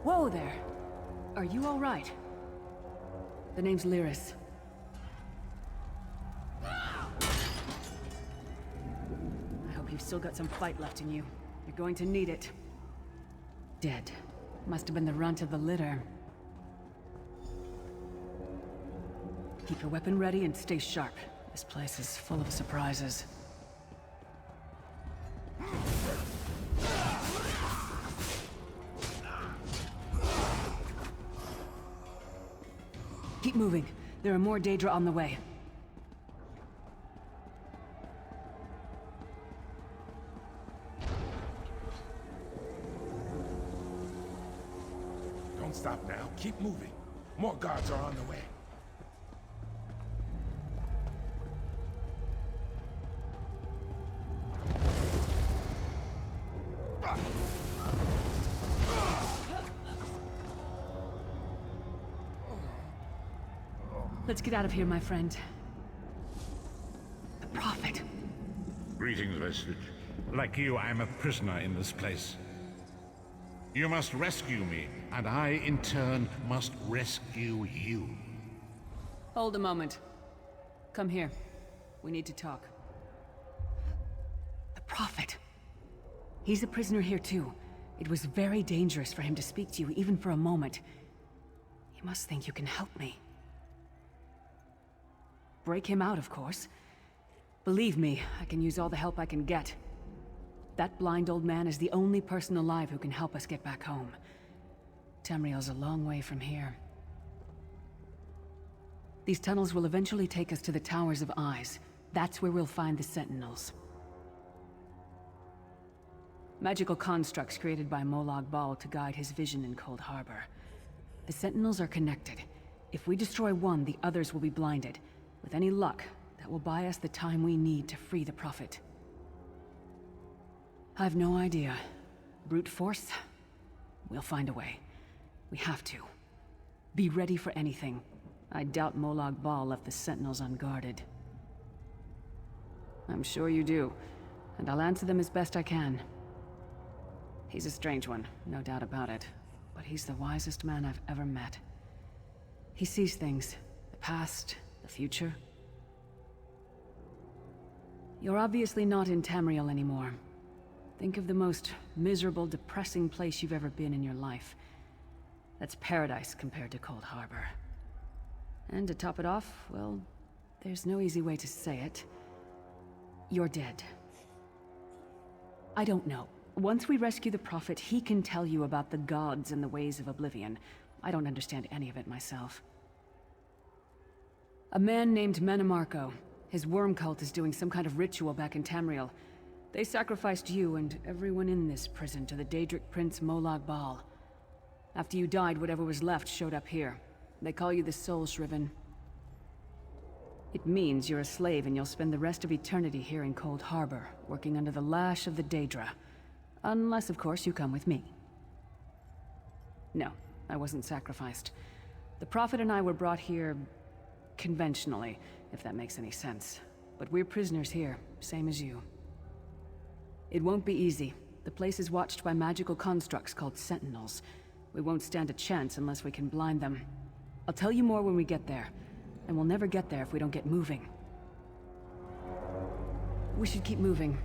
Whoa there! Are you alright? The name's Lyris. I hope you've still got some fight left in you. You're going to need it. Dead. Must have been the runt of the litter. Keep your weapon ready and stay sharp. This place is full of surprises. Keep moving. There are more Daedra on the way. Don't stop now. Keep moving. More guards are on the way. Let's get out of here, my friend. The Prophet. Greetings, Vestige. Like you, I am a prisoner in this place. You must rescue me, and I, in turn, must rescue you. Hold a moment. Come here. We need to talk. The Prophet. He's a prisoner here, too. It was very dangerous for him to speak to you, even for a moment. You must think you can help me. Break him out, of course. Believe me, I can use all the help I can get. That blind old man is the only person alive who can help us get back home. Tamriel's a long way from here. These tunnels will eventually take us to the Towers of Eyes. That's where we'll find the Sentinels. Magical constructs created by Molag Bal to guide his vision in Cold Harbor. The Sentinels are connected. If we destroy one, the others will be blinded. With any luck, that will buy us the time we need to free the Prophet. I've no idea. Brute force? We'll find a way. We have to. Be ready for anything. I doubt Molag Bal left the Sentinels unguarded. I'm sure you do, and I'll answer them as best I can. He's a strange one, no doubt about it, but he's the wisest man I've ever met. He sees things, the past, the future. You're obviously not in Tamriel anymore. Think of the most miserable, depressing place you've ever been in your life. That's paradise compared to Cold Harbor. And to top it off, well, there's no easy way to say it. You're dead. I don't know. Once we rescue the Prophet, he can tell you about the gods and the ways of oblivion. I don't understand any of it myself. A man named Menemarco. His worm cult is doing some kind of ritual back in Tamriel. They sacrificed you and everyone in this prison to the Daedric prince Molag Bal. After you died, whatever was left showed up here. They call you the Soul Shriven. It means you're a slave and you'll spend the rest of eternity here in Cold Harbor, working under the lash of the Daedra. Unless, of course, you come with me. No, I wasn't sacrificed. The Prophet and I were brought here conventionally, if that makes any sense. But we're prisoners here, same as you. It won't be easy. The place is watched by magical constructs called Sentinels. We won't stand a chance unless we can blind them. I'll tell you more when we get there, and we'll never get there if we don't get moving. We should keep moving.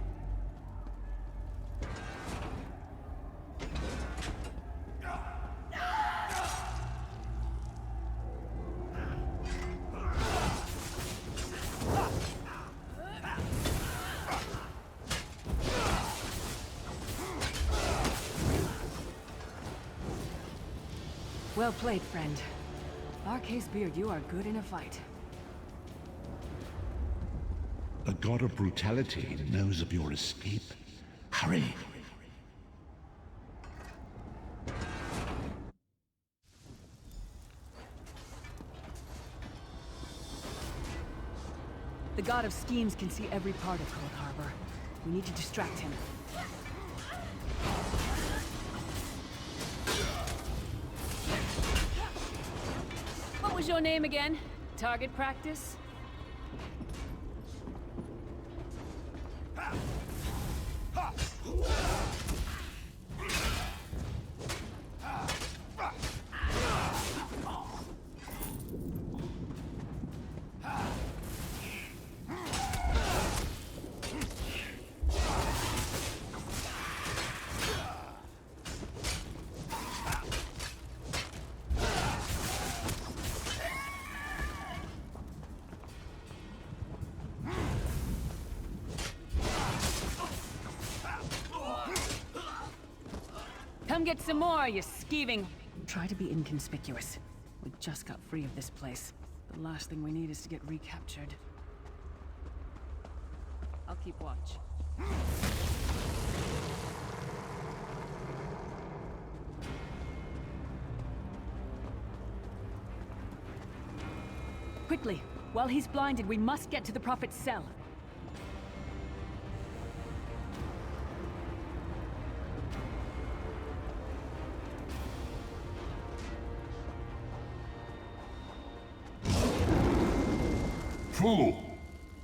Well played, friend. Arcay's beard, you are good in a fight. The god of brutality knows of your escape. Hurry! The god of schemes can see every part of Cold Harbor. We need to distract him. What was your name again? Target practice? Come get some more, you skeeving... Try to be inconspicuous. We just got free of this place. The last thing we need is to get recaptured. I'll keep watch. Quickly! While he's blinded, we must get to the Prophet's cell. Fool!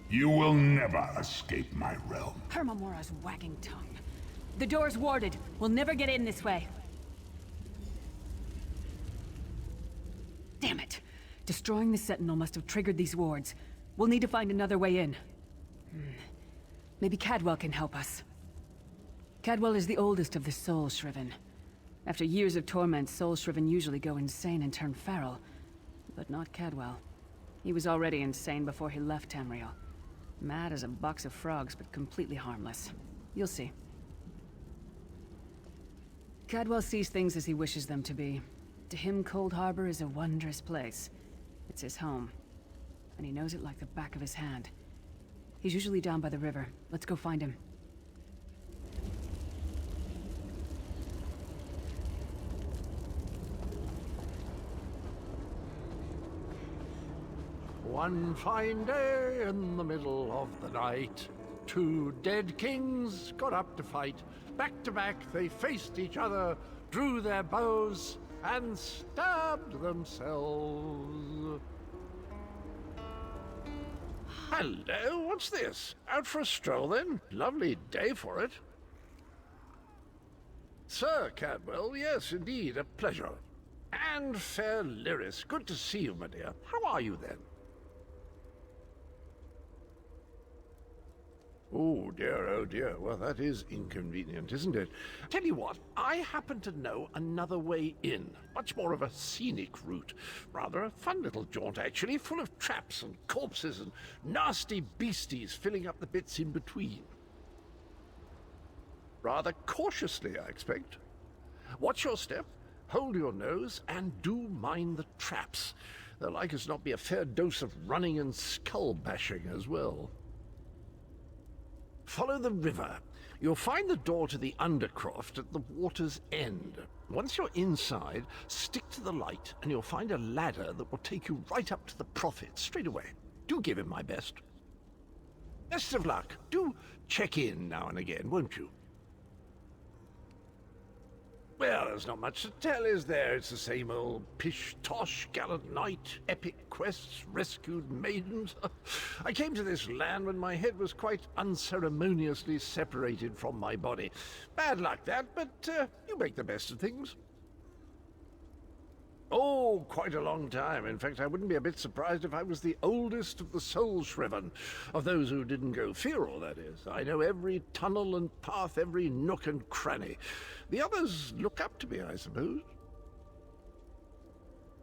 You will never escape my realm. Hermamora's wagging tongue. The door's warded. We'll never get in this way. Damn it! Destroying the Sentinel must have triggered these wards. We'll need to find another way in. Maybe Cadwell can help us. Cadwell is the oldest of the Soul Shriven. After years of torment, Soul Shriven usually go insane and turn feral. But not Cadwell. He was already insane before he left Tamriel. Mad as a box of frogs, but completely harmless. You'll see. Cadwell sees things as he wishes them to be. To him, Cold Harbor is a wondrous place. It's his home. And he knows it like the back of his hand. He's usually down by the river. Let's go find him. One fine day in the middle of the night, two dead kings got up to fight. Back to back they faced each other, drew their bows, and stabbed themselves. Hello, what's this? Out for a stroll then? Lovely day for it. Sir Cadwell, yes indeed, a pleasure. And fair Lyris, good to see you, my dear. How are you then? Oh dear, well that is inconvenient, isn't it? Tell you what, I happen to know another way in. Much more of a scenic route. Rather a fun little jaunt actually, full of traps and corpses and nasty beasties filling up the bits in between. Rather cautiously, I expect. Watch your step, hold your nose, and do mind the traps. There'll like as not be a fair dose of running and skull bashing as well. Follow the river. You'll find the door to the Undercroft at the water's end. Once you're inside, stick to the light and you'll find a ladder that will take you right up to the Prophet straight away. Do give him my best. Best of luck. Do check in now and again, won't you? Well, there's not much to tell, is there? It's the same old pish-tosh, gallant knight, epic quests, rescued maidens. I came to this land when my head was quite unceremoniously separated from my body. Bad luck that, but you make the best of things. Oh, quite a long time. In fact, I wouldn't be a bit surprised if I was the oldest of the Soul Shriven, of those who didn't go feral, that is. I know every tunnel and path, every nook and cranny. The others look up to me, I suppose.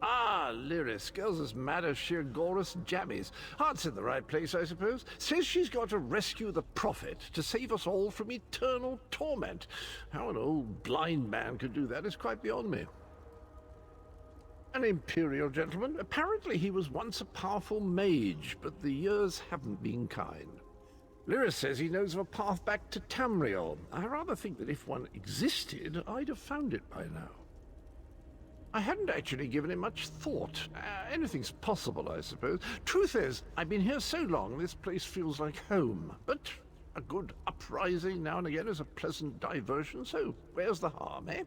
Ah, Lyris, girl's as mad as sheer Gorus jammies. Heart's in the right place, I suppose. Says she's got to rescue the Prophet to save us all from eternal torment. How an old blind man could do that is quite beyond me. An imperial gentleman. Apparently he was once a powerful mage, but the years haven't been kind. Lyris says he knows of a path back to Tamriel. I rather think that if one existed, I'd have found it by now. I hadn't actually given it much thought. Anything's possible, I suppose. Truth is, I've been here so long, this place feels like home. But a good uprising now and again is a pleasant diversion, so where's the harm, eh?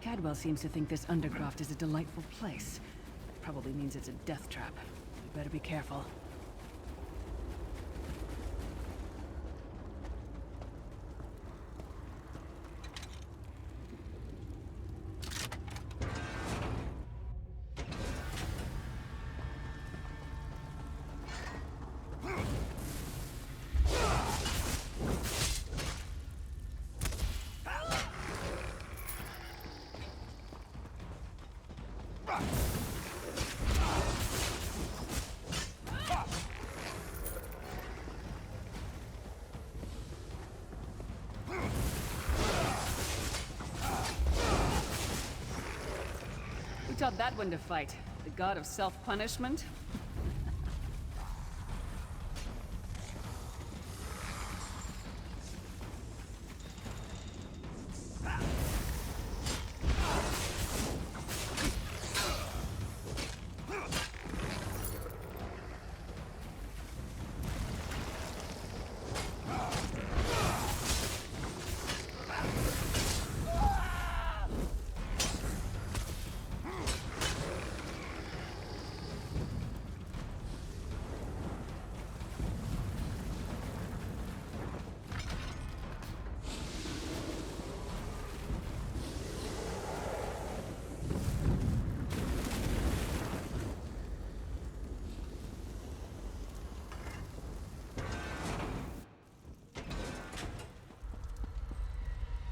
Cadwell seems to think this Undercroft is a delightful place. That probably means it's a death trap. You better be careful. taught that one to fight? The god of self-punishment?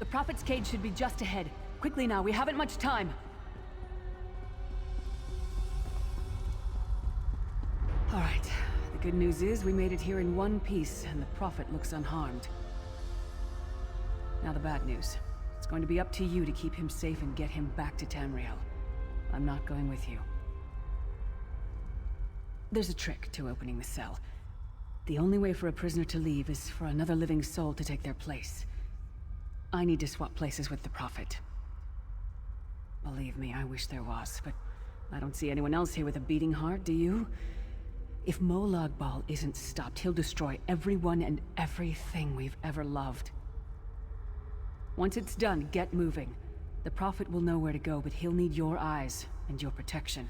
The Prophet's cage should be just ahead. Quickly now, we haven't much time. All right. The good news is we made it here in one piece, and the Prophet looks unharmed. Now the bad news. It's going to be up to you to keep him safe and get him back to Tamriel. I'm not going with you. There's a trick to opening the cell. The only way for a prisoner to leave is for another living soul to take their place. I need to swap places with the Prophet. Believe me, I wish there was, but I don't see anyone else here with a beating heart, do you? If Molag Bal isn't stopped, he'll destroy everyone and everything we've ever loved. Once it's done, get moving. The Prophet will know where to go, but he'll need your eyes and your protection.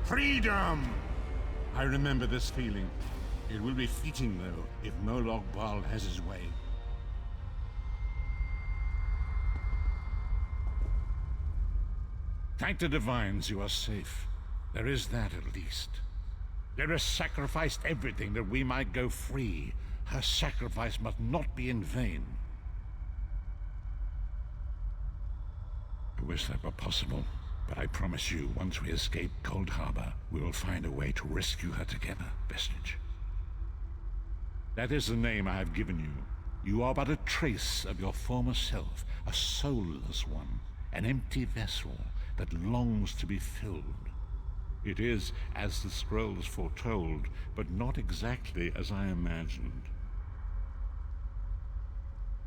Freedom! I remember this feeling. It will be fleeting, though, if Molag Bal has his way. Thank the Divines you are safe. There is that, at least. Lyra sacrificed everything that we might go free. Her sacrifice must not be in vain. I wish that were possible. But I promise you, once we escape Cold Harbor, we will find a way to rescue her together, Vestige. That is the name I have given you. You are but a trace of your former self, a soulless one, an empty vessel that longs to be filled. It is as the scrolls foretold, but not exactly as I imagined.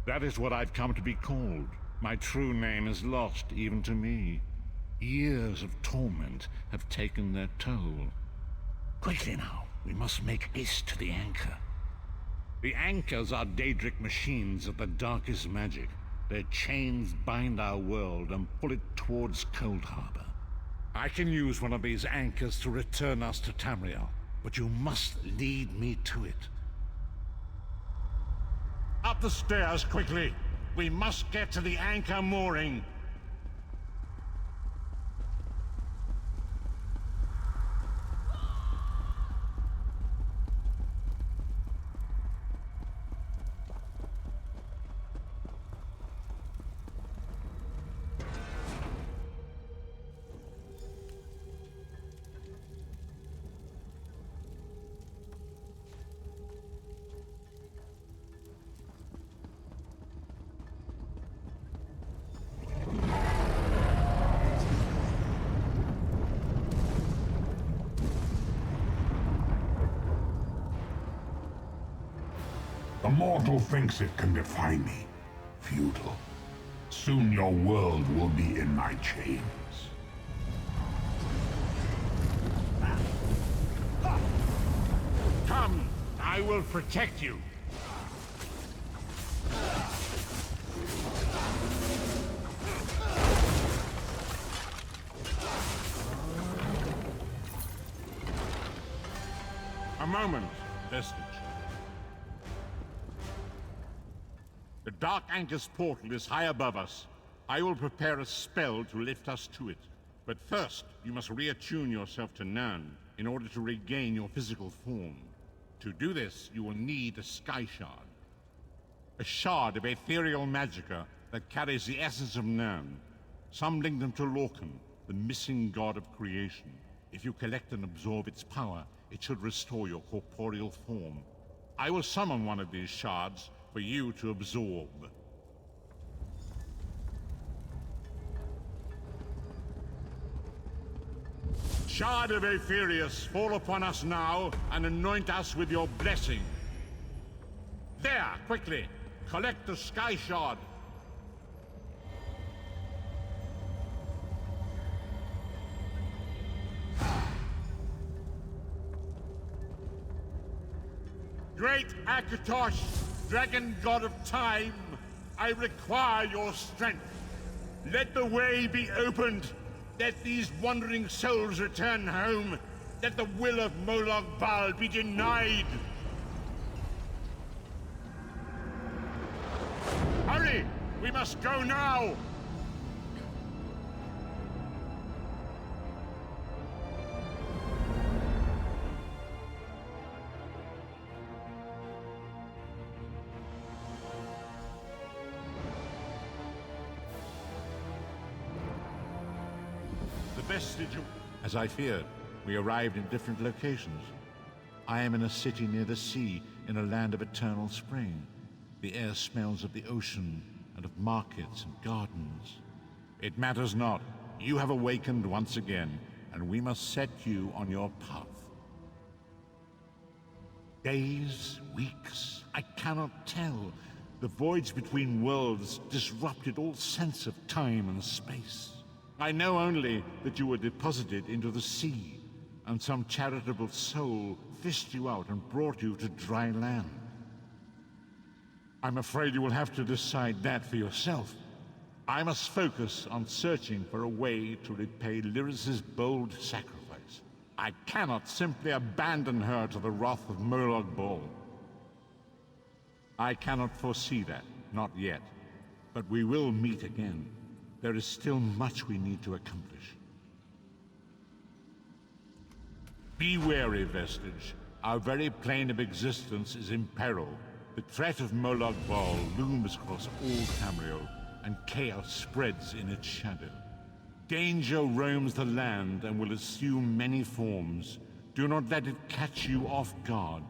That is what I've come to be called. My true name is lost even to me. Years of torment have taken their toll. Quickly now, we must make haste to the anchor. The anchors are Daedric machines of the darkest magic. Their chains bind our world and pull it towards Cold Harbor. I can use one of these anchors to return us to Tamriel, but you must lead me to it. Up the stairs, quickly! We must get to the anchor mooring! The mortal thinks it can defy me. Futile. Soon your world will be in my chains. Come, I will protect you. A moment, Vestige. The Dark Anchor's portal is high above us. I will prepare a spell to lift us to it. But first, you must reattune yourself to Nirn in order to regain your physical form. To do this, you will need a Sky Shard. A shard of ethereal magicka that carries the essence of Nirn. Some link them to Lorcan, the missing god of creation. If you collect and absorb its power, it should restore your corporeal form. I will summon one of these shards for you to absorb. Shard of Aetherius, fall upon us now and anoint us with your blessing. There, quickly! Collect the Sky Shard. Great Akatosh, dragon god of time, I require your strength. Let the way be opened. Let these wandering souls return home. Let the will of Molag Bal be denied. Hurry! We must go now! Vestige. As I feared, we arrived in different locations. I am in a city near the sea, in a land of eternal spring. The air smells of the ocean, and of markets and gardens. It matters not. You have awakened once again, and we must set you on your path. Days, weeks, I cannot tell. The voids between worlds disrupted all sense of time and space. I know only that you were deposited into the sea, and some charitable soul fished you out and brought you to dry land. I'm afraid you will have to decide that for yourself. I must focus on searching for a way to repay Lyris's bold sacrifice. I cannot simply abandon her to the wrath of Molag Bal. I cannot foresee that, not yet. But we will meet again. There is still much we need to accomplish. Be wary, Vestige. Our very plane of existence is in peril. The threat of Molag Bal looms across all Tamriel, and chaos spreads in its shadow. Danger roams the land and will assume many forms. Do not let it catch you off guard.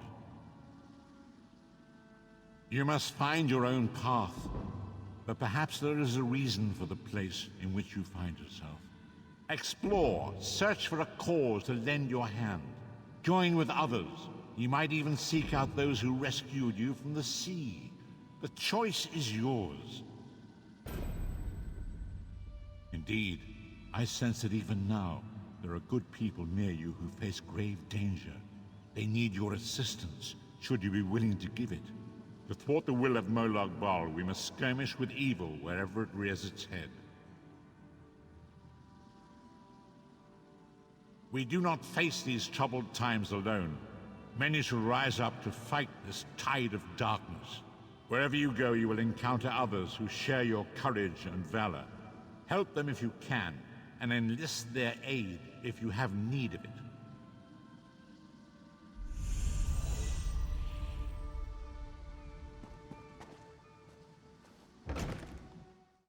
You must find your own path. But perhaps there is a reason for the place in which you find yourself. Explore, search for a cause to lend your hand. Join with others. You might even seek out those who rescued you from the sea. The choice is yours. Indeed, I sense that even now, there are good people near you who face grave danger. They need your assistance, should you be willing to give it. To thwart the will of Molag Bal, we must skirmish with evil wherever it rears its head. We do not face these troubled times alone. Many shall rise up to fight this tide of darkness. Wherever you go, you will encounter others who share your courage and valor. Help them if you can, and enlist their aid if you have need of it.